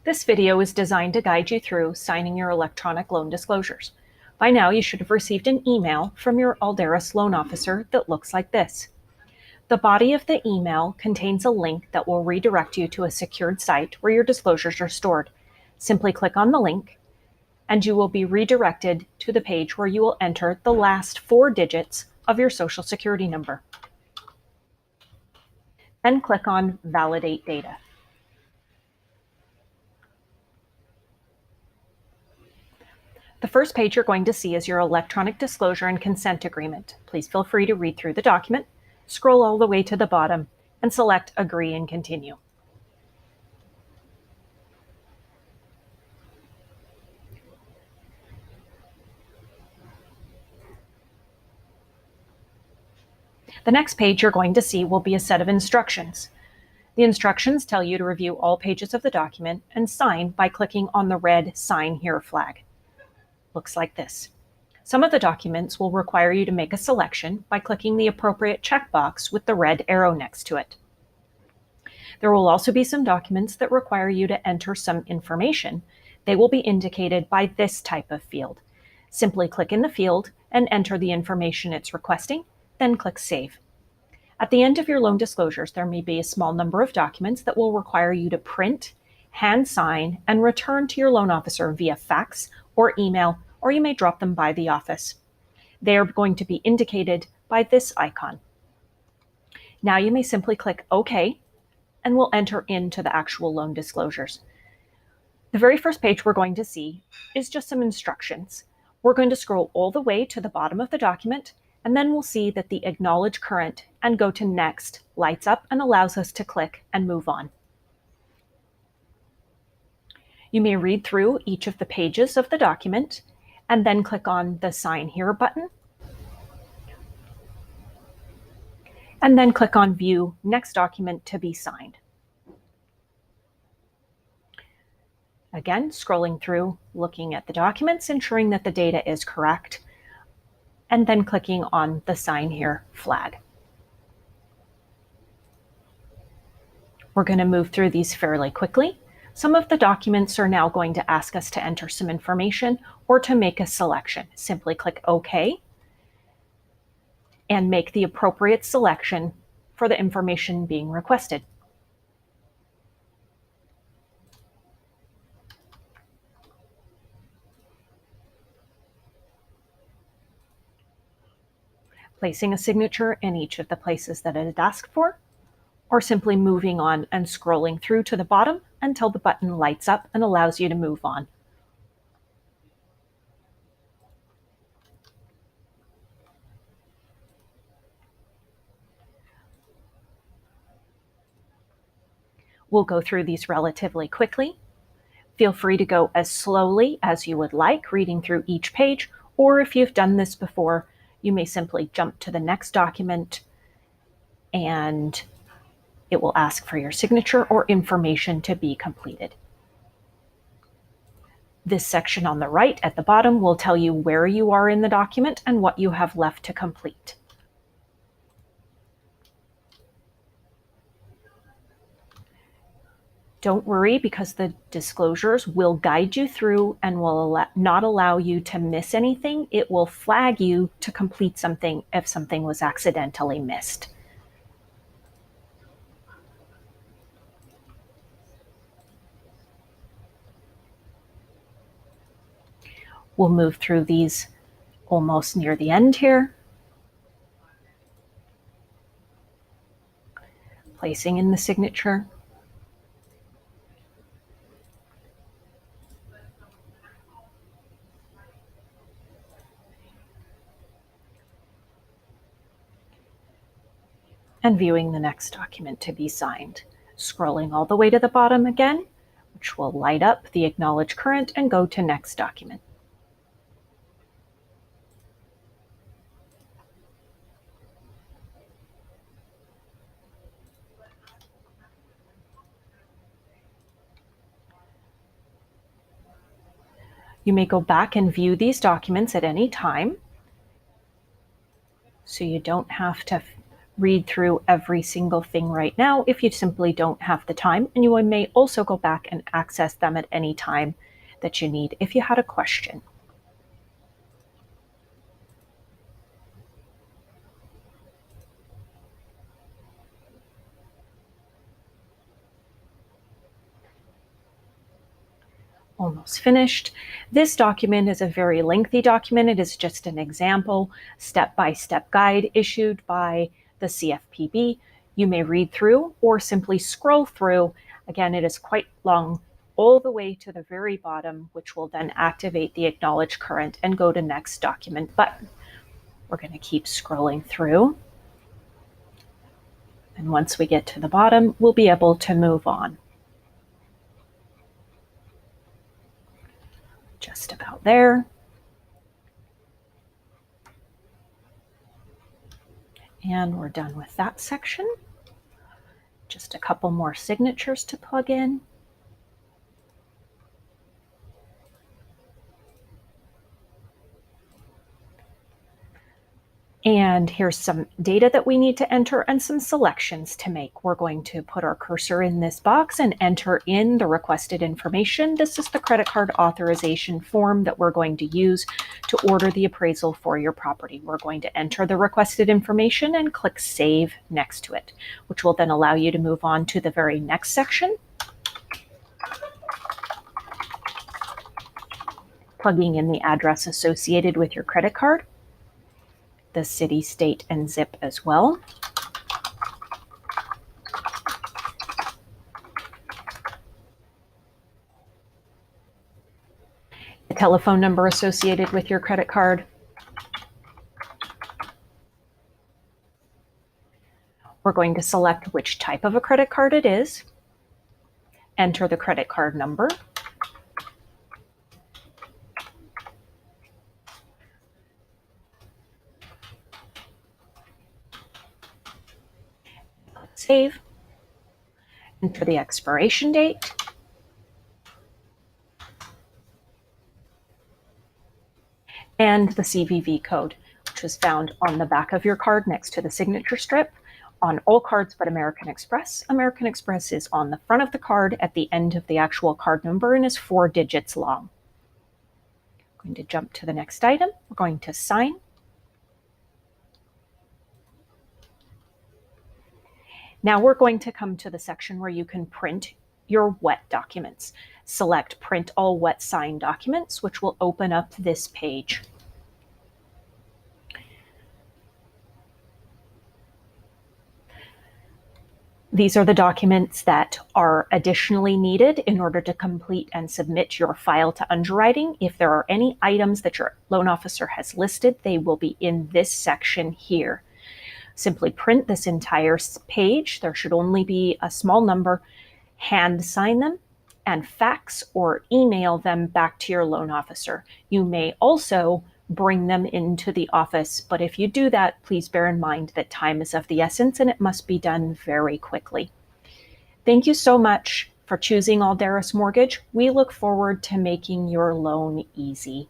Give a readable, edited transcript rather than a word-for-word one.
This video is designed to guide you through signing your electronic loan disclosures. By now, you should have received an email from your Alderus loan officer that looks like this. The body of the email contains a link that will redirect you to a secured site where your disclosures are stored. Simply click on the link, and you will be redirected to the page where you will enter the last 4 digits of your Social Security number. Then click on Validate Data. The first page you're going to see is your electronic disclosure and consent agreement. Please feel free to read through the document, scroll all the way to the bottom, and select Agree and Continue. The next page you're going to see will be a set of instructions. The instructions tell you to review all pages of the document and sign by clicking on the red Sign Here flag. Looks like this. Some of the documents will require you to make a selection by clicking the appropriate checkbox with the red arrow next to it. There will also be some documents that require you to enter some information. They will be indicated by this type of field. Simply click in the field and enter the information it's requesting, then click Save. At the end of your loan disclosures, there may be a small number of documents that will require you to print, hand sign, and return to your loan officer via fax or email, or you may drop them by the office. They are going to be indicated by this icon. Now you may simply click OK, and we'll enter into the actual loan disclosures. The very first page we're going to see is just some instructions. We're going to scroll all the way to the bottom of the document, and then we'll see that the Acknowledge Current and Go to Next lights up and allows us to click and move on. You may read through each of the pages of the document and then click on the Sign Here button, and then click on View Next Document to be signed. Again, scrolling through, looking at the documents, ensuring that the data is correct, and then clicking on the Sign Here flag. We're going to move through these fairly quickly. Some of the documents are now going to ask us to enter some information or to make a selection. Simply click OK and make the appropriate selection for the information being requested. Placing a signature in each of the places that it is asked for, or simply moving on and scrolling through to the bottom until the button lights up and allows you to move on. We'll go through these relatively quickly. Feel free to go as slowly as you would like, reading through each page, or if you've done this before, you may simply jump to the next document and it will ask for your signature or information to be completed. This section on the right at the bottom will tell you where you are in the document and what you have left to complete. Don't worry, because the disclosures will guide you through and will not allow you to miss anything. It will flag you to complete something if something was accidentally missed. We'll move through these almost near the end here. Placing in the signature. And viewing the next document to be signed. Scrolling all the way to the bottom again, which will light up the Acknowledge Current and Go to Next Document. You may go back and view these documents at any time, so you don't have to read through every single thing right now if you simply don't have the time, and you may also go back and access them at any time that you need if you had a question. Almost finished. This document is a very lengthy document. It is just an example, step-by-step guide issued by the CFPB. You may read through or simply scroll through. Again, it is quite long, all the way to the very bottom, which will then activate the Acknowledge Current and go to Next Document button. We're going to keep scrolling through. And once we get to the bottom, we'll be able to move on. Just about there. And we're done with that section. Just a couple more signatures to plug in. And here's some data that we need to enter and some selections to make. We're going to put our cursor in this box and enter in the requested information. This is the credit card authorization form that we're going to use to order the appraisal for your property. We're going to enter the requested information and click Save next to it, which will then allow you to move on to the very next section. Plugging in the address associated with your credit card, the city, state, and zip as well. The telephone number associated with your credit card. We're going to select which type of a credit card it is, enter the credit card number, save, enter the expiration date, and the CVV code, which is found on the back of your card next to the signature strip. On all cards but American Express. American Express is on the front of the card at the end of the actual card number and is 4 digits long. I'm going to jump to the next item. We're going to sign. Now we're going to come to the section where you can print your wet documents. Select Print All Wet Signed Documents, which will open up this page. These are the documents that are additionally needed in order to complete and submit your file to underwriting. If there are any items that your loan officer has listed, they will be in this section here. Simply print this entire page. There should only be a small number. Hand sign them and fax or email them back to your loan officer. You may also bring them into the office, but if you do that, please bear in mind that time is of the essence and it must be done very quickly. Thank you so much for choosing Alderus Mortgage. We look forward to making your loan easy.